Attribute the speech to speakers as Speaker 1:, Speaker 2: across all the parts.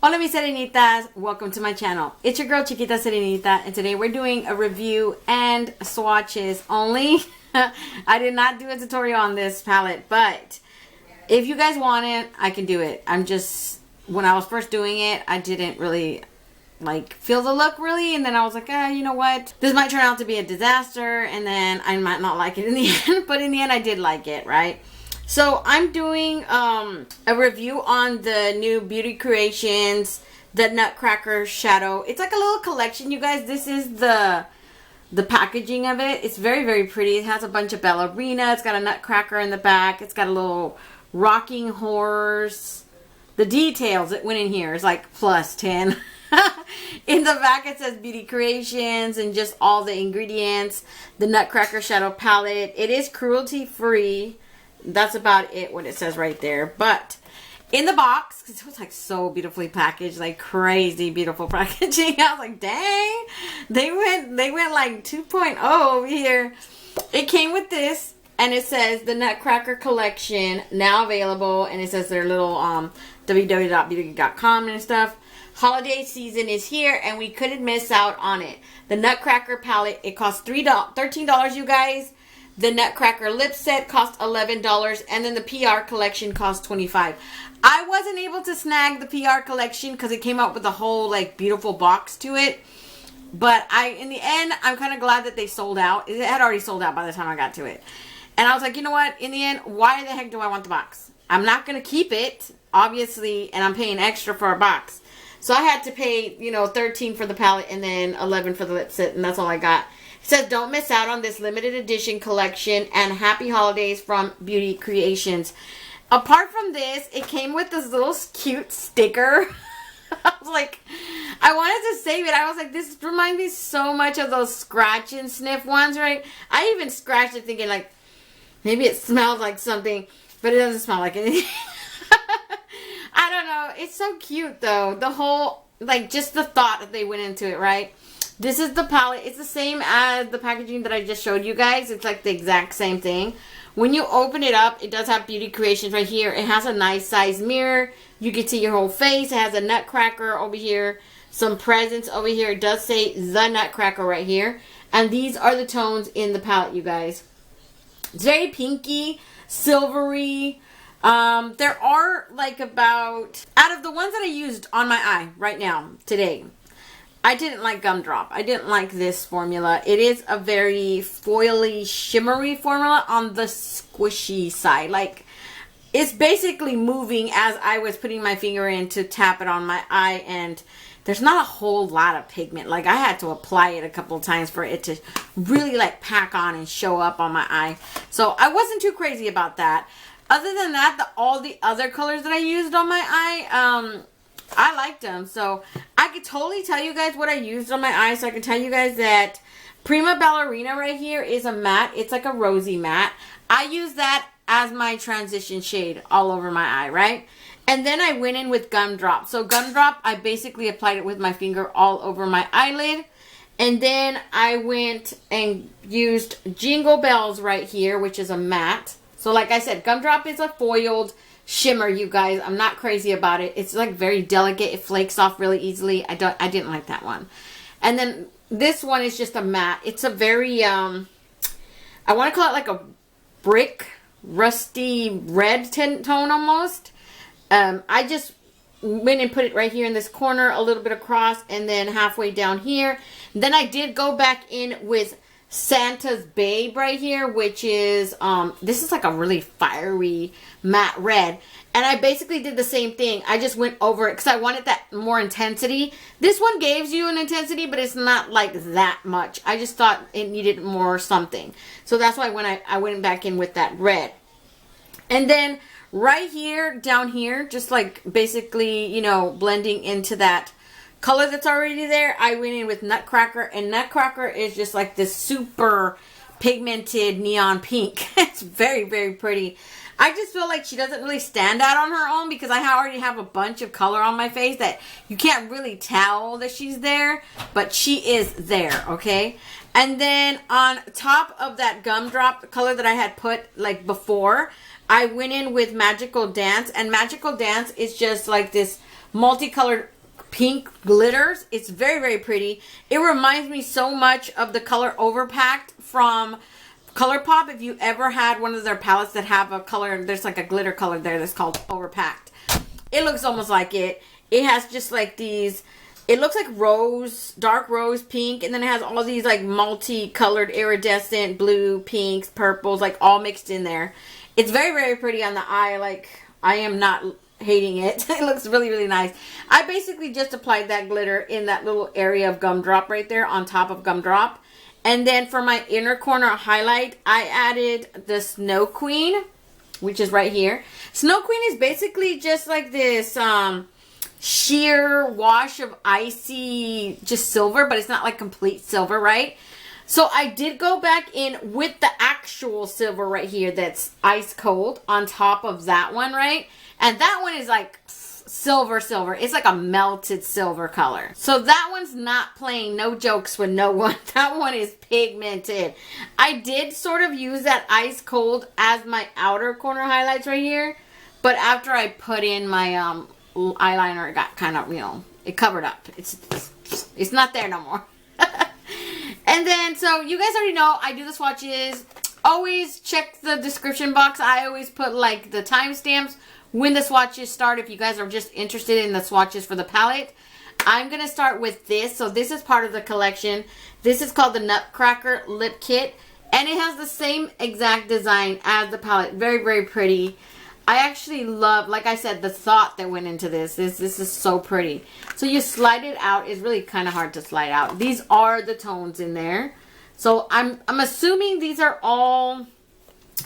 Speaker 1: Hola mis serenitas, welcome to my channel. It's your girl Chiquita Serenita, and today we're doing a review and swatches only. I did not do a tutorial on this palette, but if you guys want it, I can do it. When I was first doing it, I didn't really feel the look really, and then I was like, you know what, this might turn out to be a disaster, and then I might not like it in the end, but in the end I did like it, right? So I'm doing a review on the new Beauty Creations The Nutcracker shadow. It's like a little collection, you guys. This is the packaging of it. It's very, very pretty. It has a bunch of ballerina. It's got a nutcracker in the back. It's got a little rocking horse. The details that went in here is like plus 10. In the back it says Beauty Creations and just all the ingredients. The Nutcracker shadow palette. It is cruelty free. That's about it, what it says right there. But in the box, because it was like so beautifully packaged, like crazy beautiful packaging. I was like, dang, they went like 2.0 over here. It came with this, and it says the Nutcracker collection now available, and it says their little www.beauty.com and stuff. Holiday season is here, and we couldn't miss out on it. The Nutcracker palette, it costs $13, you guys. The Nutcracker Lip Set cost $11, and then the PR collection cost $25. I wasn't able to snag the PR collection because it came out with a whole beautiful box to it. But in the end, I'm kind of glad that they sold out. It had already sold out by the time I got to it. And I was like, you know what? In the end, why the heck do I want the box? I'm not going to keep it, obviously, and I'm paying extra for a box. So I had to pay, $13 for the palette and then $11 for the lip set, and that's all I got. It says, don't miss out on this limited edition collection and happy holidays from Beauty Creations. Apart from this, it came with this little cute sticker. I was like, I wanted to save it. I was like, this reminds me so much of those scratch and sniff ones, right? I even scratched it thinking maybe it smells like something, but it doesn't smell like anything. I don't know. It's so cute though. The whole, just the thought that they went into it, right? This is the palette. It's the same as the packaging that I just showed you guys. It's like the exact same thing. When you open it up, it does have Beauty Creations right here. It has a nice size mirror. You can see your whole face. It has a nutcracker over here. Some presents over here. It does say the Nutcracker right here. And these are the tones in the palette, you guys. It's very pinky, silvery. There are out of the ones that I used on my eye right now, today, I didn't like Gumdrop. I didn't like this formula. It is a very foily, shimmery formula on the squishy side. It's basically moving as I was putting my finger in to tap it on my eye, and there's not a whole lot of pigment. I had to apply it a couple of times for it to really pack on and show up on my eye. So I wasn't too crazy about that. Other than that, all the other colors that I used on my eye, I liked them. So I could totally tell you guys what I used on my eye. So I can tell you guys that Prima Ballerina right here is a matte. It's like a rosy matte. I use that as my transition shade all over my eye, right? And then I went in with Gumdrop. So Gumdrop, I basically applied it with my finger all over my eyelid. And then I went and used Jingle Bells right here, which is a matte. So like I said, Gumdrop is a foiled shimmer, you guys. I'm not crazy about it. It's very delicate. It flakes off really easily. I didn't like that one. And then this one is just a matte. It's a very I want to call it a brick rusty red tone almost. I just went and put it right here in this corner, a little bit across, and then halfway down here. Then I did go back in with Santa's Babe right here, which is this is a really fiery matte red, and I basically did the same thing. I just went over it because I wanted that more intensity. This one gives you an intensity, but it's not that much. I just thought it needed more something, so that's why when I went back in with that red. And then right here, down here, just basically blending into that color that's already there, I went in with Nutcracker, and Nutcracker is just this super pigmented neon pink. It's very, very pretty. I just feel like she doesn't really stand out on her own because I already have a bunch of color on my face that you can't really tell that she's there, but she is there, okay? And then on top of that Gumdrop color that I had put before, I went in with Magical Dance, and Magical Dance is just this multicolored pink glitters. It's very, very pretty. It reminds me so much of the color Overpacked from ColourPop. If you ever had one of their palettes that have a color, there's like a glitter color there that's called Overpacked. It looks almost like it. It has just like these, it looks like rose, dark rose pink, and then it has all these like multicolored iridescent blue, pinks, purples, like all mixed in there. It's very, very pretty on the eye. Like, I am not hating it. It looks really, really nice. I basically just applied that glitter in that little area of Gumdrop right there on top of Gumdrop. And then for my inner corner highlight, I added the Snow Queen, which is right here. Snow Queen is basically just like this sheer wash of icy just silver, but it's not like complete silver, right? So I did go back in with the actual silver right here that's ice cold on top of that one, right? And that one is like silver. It's like a melted silver color. So that one's not playing no jokes with no one. That one is pigmented. I did sort of use that ice cold as my outer corner highlights right here. But after I put in my eyeliner, it got kind of, you know, it covered up. It's not there no more. And then, so you guys already know I do the swatches. Always check the description box. I always put like the timestamps when the swatches start if you guys are just interested in the swatches for the palette. I'm going to start with this. So this is part of the collection. This is called the Nutcracker Lip Kit. And it has the same exact design as the palette. Very, very pretty. I actually love, like I said, the thought that went into this. This is so pretty. So you slide it out. It's really kind of hard to slide out. These are the tones in there. So I'm assuming these are all,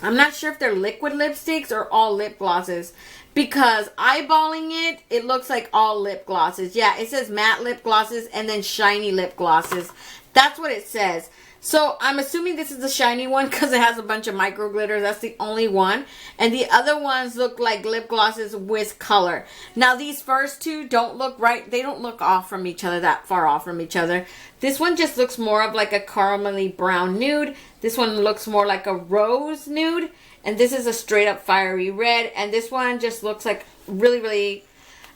Speaker 1: I'm not sure if they're liquid lipsticks or all lip glosses. Because eyeballing it, it looks like all lip glosses. Yeah, it says matte lip glosses and then shiny lip glosses. That's what it says. So I'm assuming this is the shiny one because it has a bunch of micro glitters. That's the only one. And the other ones look like lip glosses with color. Now these first two don't look right. They don't look off from each other, that far off from each other. This one just looks more of like a caramelly brown nude. This one looks more like a rose nude. And this is a straight up fiery red. And this one just looks like really, really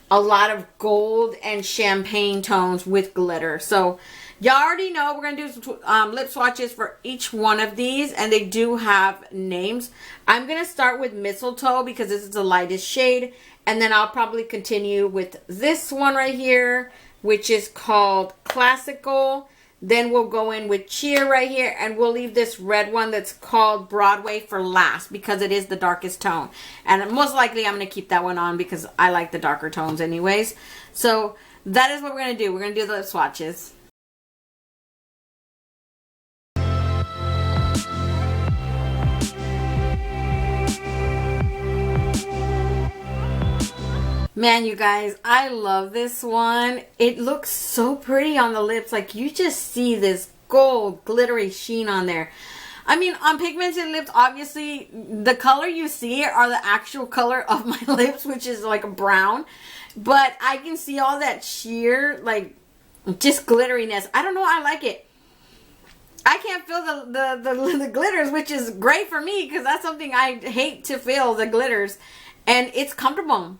Speaker 1: a lot of gold and champagne tones with glitter. So y'all already know we're going to do some lip swatches for each one of these. And they do have names. I'm going to start with Mistletoe because this is the lightest shade. And then I'll probably continue with this one right here, which is called Classical. Then we'll go in with Cheer right here. And we'll leave this red one that's called Broadway for last because it is the darkest tone. And most likely I'm going to keep that one on because I like the darker tones anyways. So that is what we're going to do. We're going to do the lip swatches. Man, you guys, I love this one. It looks so pretty on the lips. Like, you just see this gold, glittery sheen on there. I mean, on pigmented lips, obviously, the color you see are the actual color of my lips, which is like a brown. But I can see all that sheer, like, just glitteriness. I don't know, I like it. I can't feel the glitters, which is great for me because that's something I hate to feel, the glitters. And it's comfortable.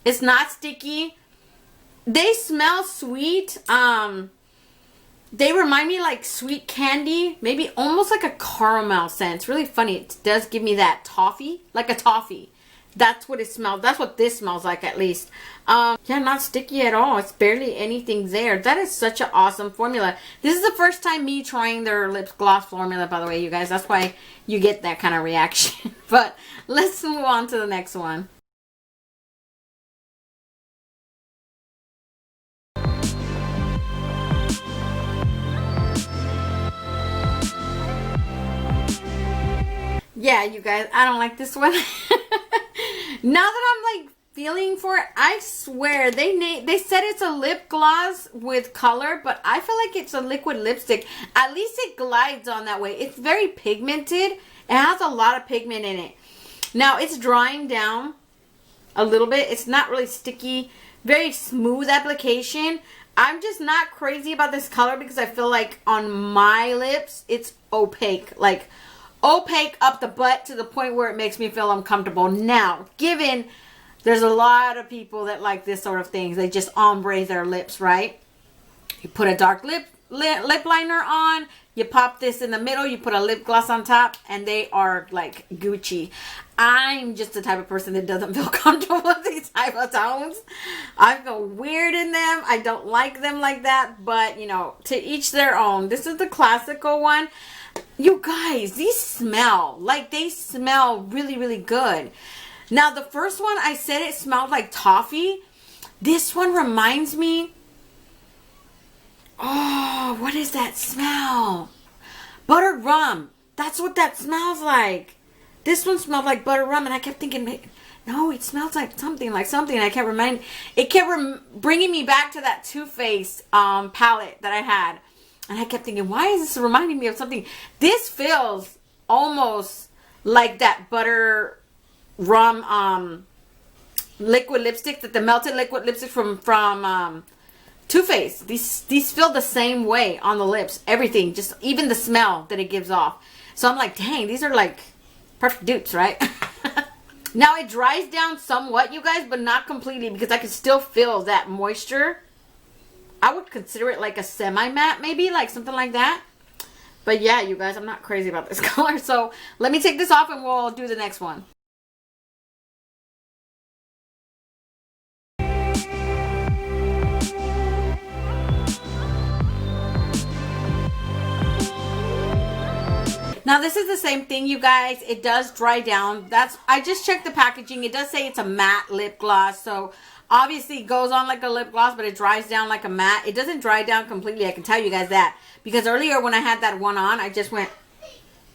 Speaker 1: It's not sticky. They smell sweet. They remind me like sweet candy. Maybe almost like a caramel scent. It's really funny. It does give me that toffee. Like a toffee. That's what it smells. That's what this smells like at least. Yeah, not sticky at all. It's barely anything there. That is such an awesome formula. This is the first time me trying their lip gloss formula, by the way, you guys. That's why you get that kind of reaction. But let's move on to the next one. Yeah, you guys, I don't like this one. Now that I'm like feeling for it, I swear they said it's a lip gloss with color, but I feel like it's a liquid lipstick. At least it glides on that way. It's very pigmented. It has a lot of pigment in it. Now it's drying down a little bit. It's not really sticky. Very smooth application. I'm just not crazy about this color because I feel like on my lips it's opaque. Like opaque up the butt to the point where it makes me feel uncomfortable. Now, given There's a lot of people that like this sort of things. They just ombre their lips, right? You put a dark lip liner on, you pop this in the middle, you put a lip gloss on top, and they are like Gucci. I'm just the type of person that doesn't feel comfortable with these type of tones. I feel weird in them. I don't like them like that, but you know, to each their own. This is the classical one. You guys, these smell like they smell really, really good. Now, the first one, I said it smelled like toffee. This one reminds me, oh, what is that smell? Buttered rum. That's what that smells like. This one smelled like buttered rum, and I kept thinking, no, it smells like something. I kept reminding, it kept bringing me back to that Too Faced palette that I had. And I kept thinking, why is this reminding me of something? This feels almost like that butter rum liquid lipstick, that the melted liquid lipstick from Too Faced. These feel the same way on the lips. Everything, just even the smell that it gives off. So I'm like, dang, these are like perfect dupes, right? Now it dries down somewhat, you guys, but not completely, because I can still feel that moisture. I would consider it like a semi-matte, maybe, like something like that. But yeah, you guys, I'm not crazy about this color. So let me take this off and we'll do the next one. Now this is the same thing, you guys. It does dry down. I just checked the packaging. It does say it's a matte lip gloss. So obviously it goes on like a lip gloss, but it dries down like a matte. It doesn't dry down completely. I can tell you guys that. Because earlier when I had that one on, I just went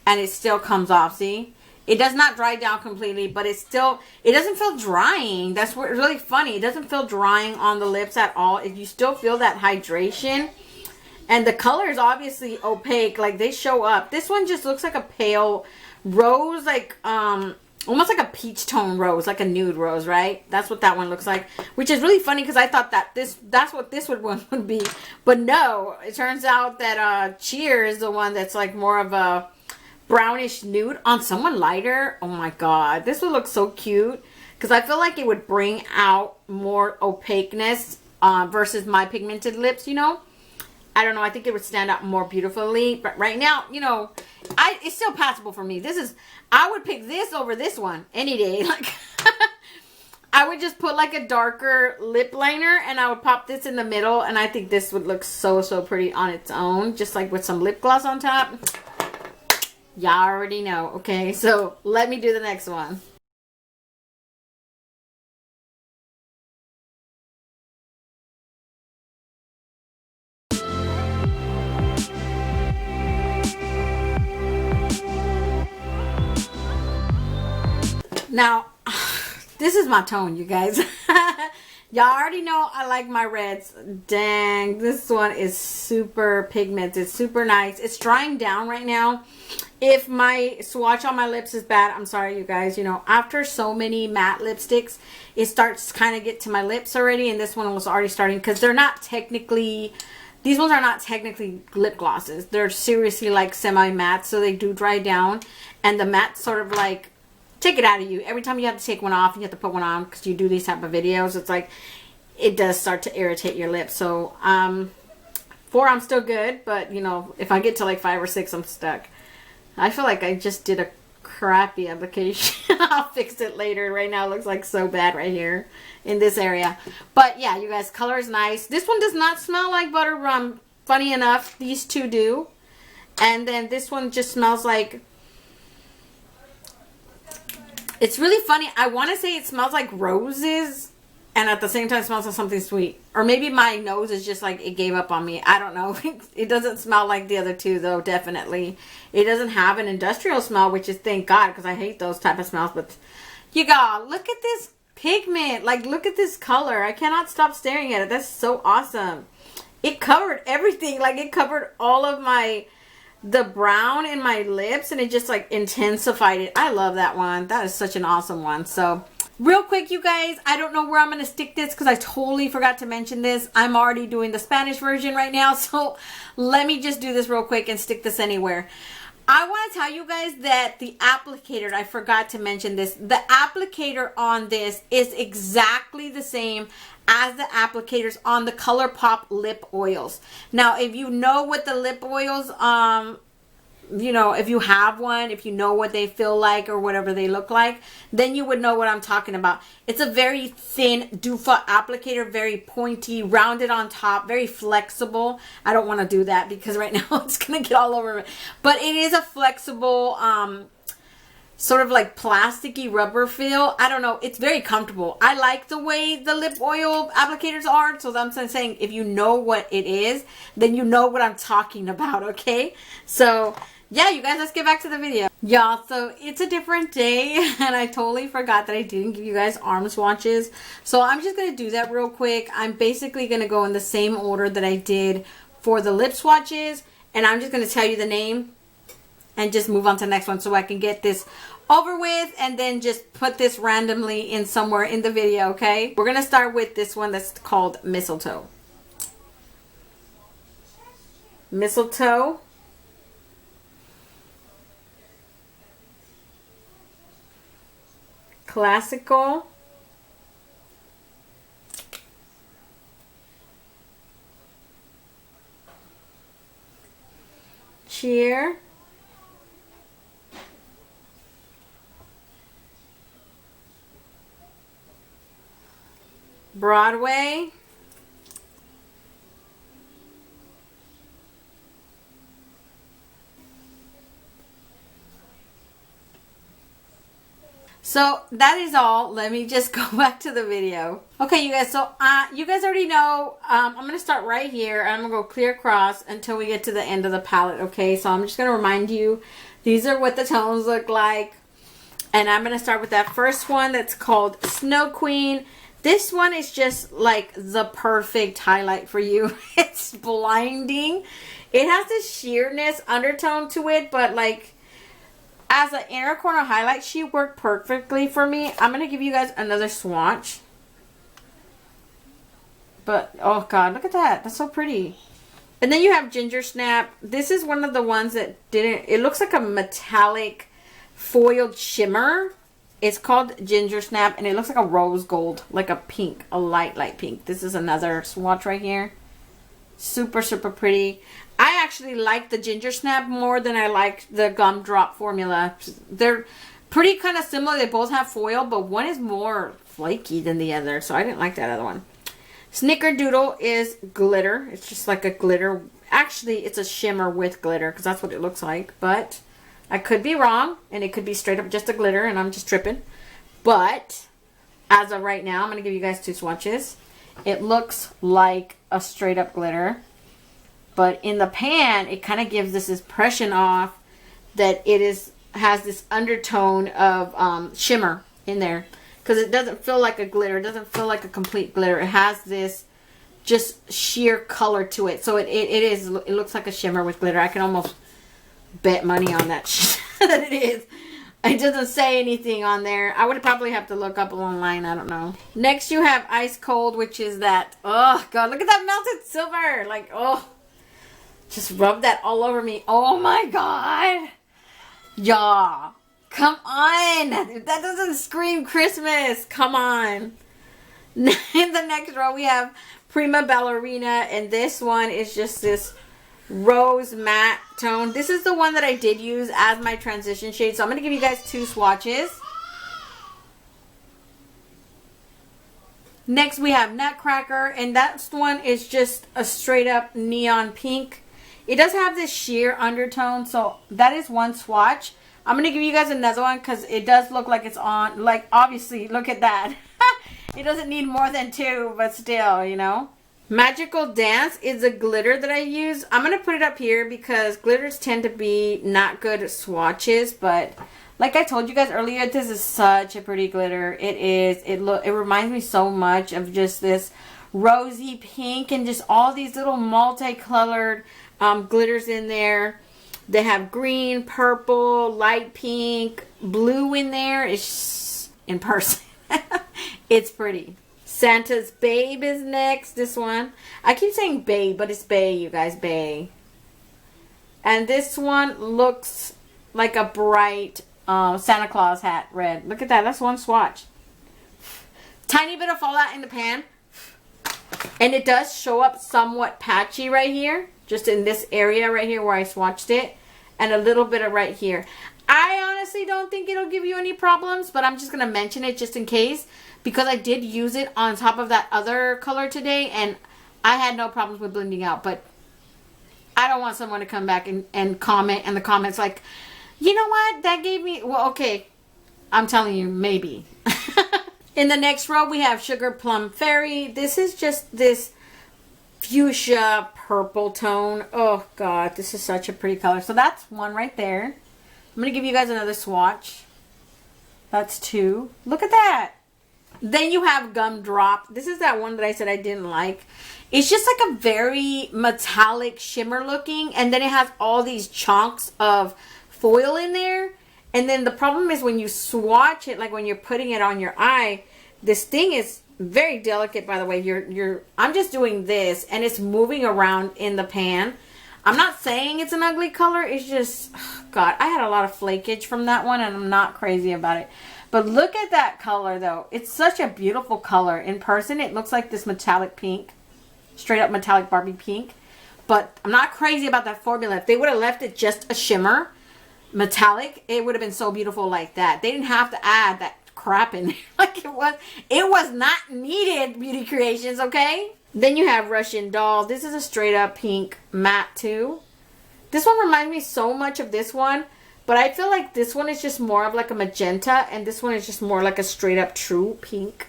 Speaker 1: and it still comes off. See? It does not dry down completely, but it doesn't feel drying. That's what really funny. It doesn't feel drying on the lips at all. You still feel that hydration. And the color is obviously opaque, like they show up. This one just looks like a pale rose, like almost like a peach tone rose, like a nude rose, right? That's what that one looks like, which is really funny because I thought that that's what this one would be. But no, it turns out that Cheer is the one that's like more of a brownish nude on someone lighter. Oh my god, this would look so cute because I feel like it would bring out more opaqueness versus my pigmented lips, you know. I don't know. I think it would stand out more beautifully. But right now, you know, it's still passable for me. I would pick this over this one any day. Like, I would just put like a darker lip liner and I would pop this in the middle. And I think this would look so, so pretty on its own. Just like with some lip gloss on top. Y'all already know. Okay, so let me do the next one. Now, this is my tone, you guys. Y'all already know I like my reds. Dang, this one is super pigmented, super nice. It's drying down right now. If my swatch on my lips is bad, I'm sorry, you guys. You know, after so many matte lipsticks, it starts kind of get to my lips already. And this one was already starting because they're not technically... These ones are not technically lip glosses. They're seriously like semi-matte, so they do dry down. And the matte sort of like... take it out of you. Every time you have to take one off, you have to put one on because you do these type of videos. It's like, it does start to irritate your lips. So, 4, I'm still good. But, you know, if I get to like 5 or 6, I'm stuck. I feel like I just did a crappy application. I'll fix it later. Right now it looks like so bad right here in this area. But yeah, you guys, color is nice. This one does not smell like butter rum. Funny enough, these two do. And then this one just smells like... It's really funny. I want to say it smells like roses and at the same time smells like something sweet. Or maybe my nose is just like it gave up on me. I don't know. It doesn't smell like the other two though, definitely. It doesn't have an industrial smell, which is thank God because I hate those type of smells. But you got look at this pigment. Like look at this color. I cannot stop staring at it. That's so awesome. It covered everything. Like it covered all of the brown in my lips and it just like intensified it. I love that one. That is such an awesome one. So real quick, you guys, I don't know where I'm going to stick this because I totally forgot to mention this. I'm already doing the Spanish version right now. So let me just do this real quick and stick this anywhere. I want to tell you guys that the applicator, I forgot to mention this, the applicator on this is exactly the same as the applicators on the ColourPop lip oils. Now, if you know what the lip oils, you know, if you have one, if you know what they feel like or whatever they look like, then you would know what I'm talking about. It's a very thin doofah applicator, very pointy, rounded on top, very flexible. I don't want to do that because right now it's going to get all over me. But it is a flexible, sort of like plasticky rubber feel. I don't know. It's very comfortable. I like the way the lip oil applicators are. So I'm saying if you know what it is, then you know what I'm talking about, okay? So yeah, you guys, let's get back to the video. Y'all, so it's a different day and I totally forgot that I didn't give you guys arm swatches. So I'm just going to do that real quick. I'm basically going to go in the same order that I did for the lip swatches. And I'm just going to tell you the name and just move on to the next one so I can get this over with and then just put this randomly in somewhere in the video, okay? We're going to start with this one that's called Mistletoe. Mistletoe. Classical. Cheer. Broadway. So that is all. Let me just go back to the video. Okay, you guys, so you guys already know I'm going to start right here. I'm going to go clear across until we get to the end of the palette, okay? So I'm just going to remind you, these are what the tones look like. And I'm going to start with that first one that's called Snow Queen. This one is just like the perfect highlight for you. It's blinding. It has this sheerness undertone to it, but like as an inner corner highlight, she worked perfectly for me. I'm going to give you guys another swatch. But, oh God, look at that. That's so pretty. And then you have Ginger Snap. This is one of the ones that didn't, it looks like a metallic foiled shimmer. It's called Ginger Snap, and it looks like a rose gold, like a pink, a light pink. This is another swatch right here. Super, super pretty. I actually like the Ginger Snap more than I like the Gumdrop formula. They're pretty kind of similar. They both have foil, but one is more flaky than the other, so I didn't like that other one. Snickerdoodle is glitter. It's just like a glitter. Actually, it's a shimmer with glitter because that's what it looks like, but I could be wrong, and it could be straight up just a glitter, and I'm just tripping. But as of right now, I'm going to give you guys two swatches. It looks like a straight up glitter. But in the pan, it kind of gives this impression off that it has this undertone of shimmer in there. Because it doesn't feel like a glitter. It doesn't feel like a complete glitter. It has this just sheer color to it. So it looks like a shimmer with glitter. I can almost bet money on that that it is. It doesn't say anything on there. I would probably have to look up online. I don't know. Next you have Ice Cold, which is that, oh God, look at that melted silver. Like, oh, just rub that all over me. Oh my God. Y'all, come on. That doesn't scream Christmas. Come on. In the next row we have Prima Ballerina, and this one is just this rose matte tone. This is the one that I did use as my transition shade. So I'm going to give you guys two swatches. Next we have Nutcracker, and that one is just a straight up neon pink. It does have this sheer undertone, so that is one swatch. I'm going to give you guys another one because it does look like it's on, like obviously, look at that. It doesn't need more than two, but still, you know. Magical Dance is a glitter that I use. I'm going to put it up here because glitters tend to be not good swatches, but like I told you guys earlier, this is such a pretty glitter. It is. It reminds me so much of just this rosy pink and just all these little multicolored glitters in there. They have green, purple, light pink, blue in there. It's just, in person. It's pretty. Santa's Babe is next. This one. I keep saying Babe, but it's Bay, you guys. Bay. And this one looks like a bright Santa Claus hat, red. Look at that. That's one swatch. Tiny bit of fallout in the pan. And it does show up somewhat patchy right here. Just in this area right here where I swatched it. And a little bit of right here. I honestly don't think it'll give you any problems. But I'm just going to mention it just in case. Because I did use it on top of that other color today. And I had no problems with blending out. But I don't want someone to come back and comment. And the comments like, you know what? That gave me... Well, okay. I'm telling you, maybe. In the next row, we have Sugar Plum Fairy. This is just this fuchsia purple tone. Oh, God. This is such a pretty color. So that's one right there. I'm going to give you guys another swatch. That's two. Look at that. Then you have Gumdrop. This is that one that I said I didn't like. It's just like a very metallic shimmer looking. And then it has all these chunks of foil in there. And then the problem is when you swatch it, like when you're putting it on your eye, this thing is very delicate, by the way. I'm just doing this and it's moving around in the pan. I'm not saying it's an ugly color. It's just, oh God, I had a lot of flakage from that one and I'm not crazy about it. But look at that color though. It's such a beautiful color. In person, it looks like this metallic pink. Straight up metallic Barbie pink. But I'm not crazy about that formula. If they would have left it just a shimmer, metallic, it would have been so beautiful like that. They didn't have to add that crap in there like it was not needed, Beauty Creations, okay? Then you have Russian Doll. This is a straight up pink matte too. This one reminds me so much of this one, but I feel like this one is just more of like a magenta and this one is just more like a straight up true pink.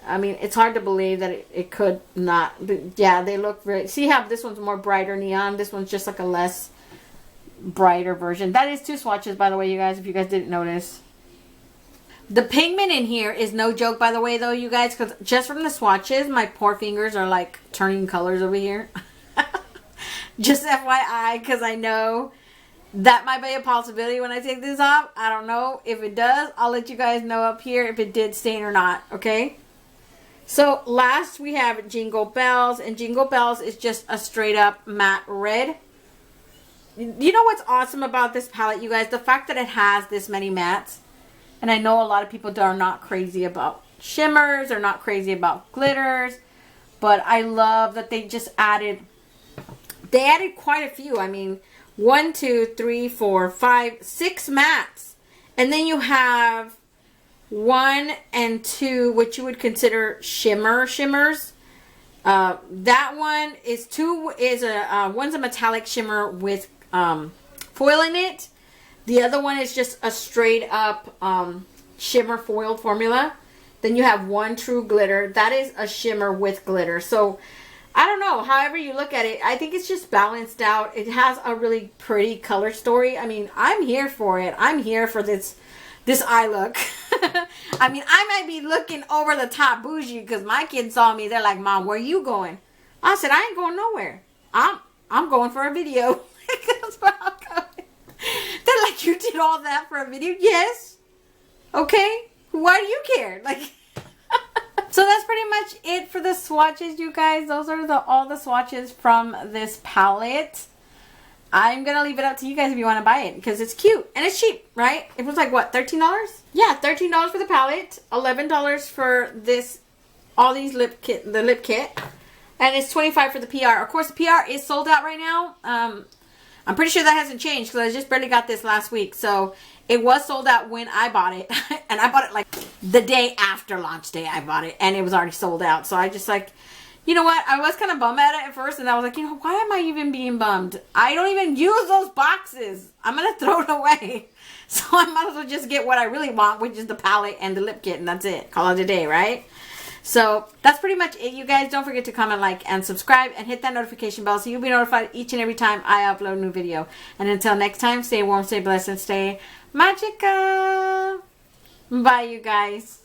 Speaker 1: I mean, it's hard to believe that it could not, but yeah, they look very, see how this one's more brighter neon, this one's just like a less brighter version. That is two swatches, by the way, you guys, if you guys didn't notice. The pigment in here is no joke, by the way, though, you guys, because just from the swatches, my poor fingers are like turning colors over here. Just FYI, because I know that might be a possibility when I take this off. I don't know. If it does, I'll let you guys know up here if it did stain or not, okay? So last we have Jingle Bells, and Jingle Bells is just a straight up matte red. You know what's awesome about this palette, you guys? The fact that it has this many mattes. And I know a lot of people are not crazy about shimmers. They're not crazy about glitters. But I love that they just added... They added quite a few. I mean, 1, 2, 3, 4, 5, 6 mattes. And then you have 1 and 2, which you would consider shimmers. That one is one's a metallic shimmer with foil in it. The other one is just a straight up shimmer foil formula. Then you have 1 true glitter. That is a shimmer with glitter. So I don't know, however you look at it, I think it's just balanced out. It has a really pretty color story. I mean, I'm here for it. I'm here for this eye look. I mean, I might be looking over the top bougie because my kids saw me. They're like, Mom, where you going? I said, I ain't going nowhere. I'm going for a video. That's where I'm going. They're like, you did all that for a video? Yes. Okay. Why do you care? Like, so that's pretty much it for the swatches, you guys. Those are all the swatches from this palette. I'm going to leave it up to you guys if you want to buy it because it's cute and it's cheap, right? It was like, what, $13? Yeah, $13 for the palette, $11 for all these the lip kit, and it's $25 for the PR. Of course, the PR is sold out right now. I'm pretty sure that hasn't changed because I just barely got this last week. So it was sold out when I bought it. And I bought it like the day after launch day I bought it. And it was already sold out. So I just like, you know what? I was kind of bummed at it at first. And I was like, you know, why am I even being bummed? I don't even use those boxes. I'm going to throw it away. So I might as well just get what I really want, which is the palette and the lip kit. And that's it. Call it a day, right? So that's pretty much it, you guys. Don't forget to comment, like, and subscribe, and hit that notification bell so you'll be notified each and every time I upload a new video. And until next time, stay warm, stay blessed, and stay magical. Bye, you guys.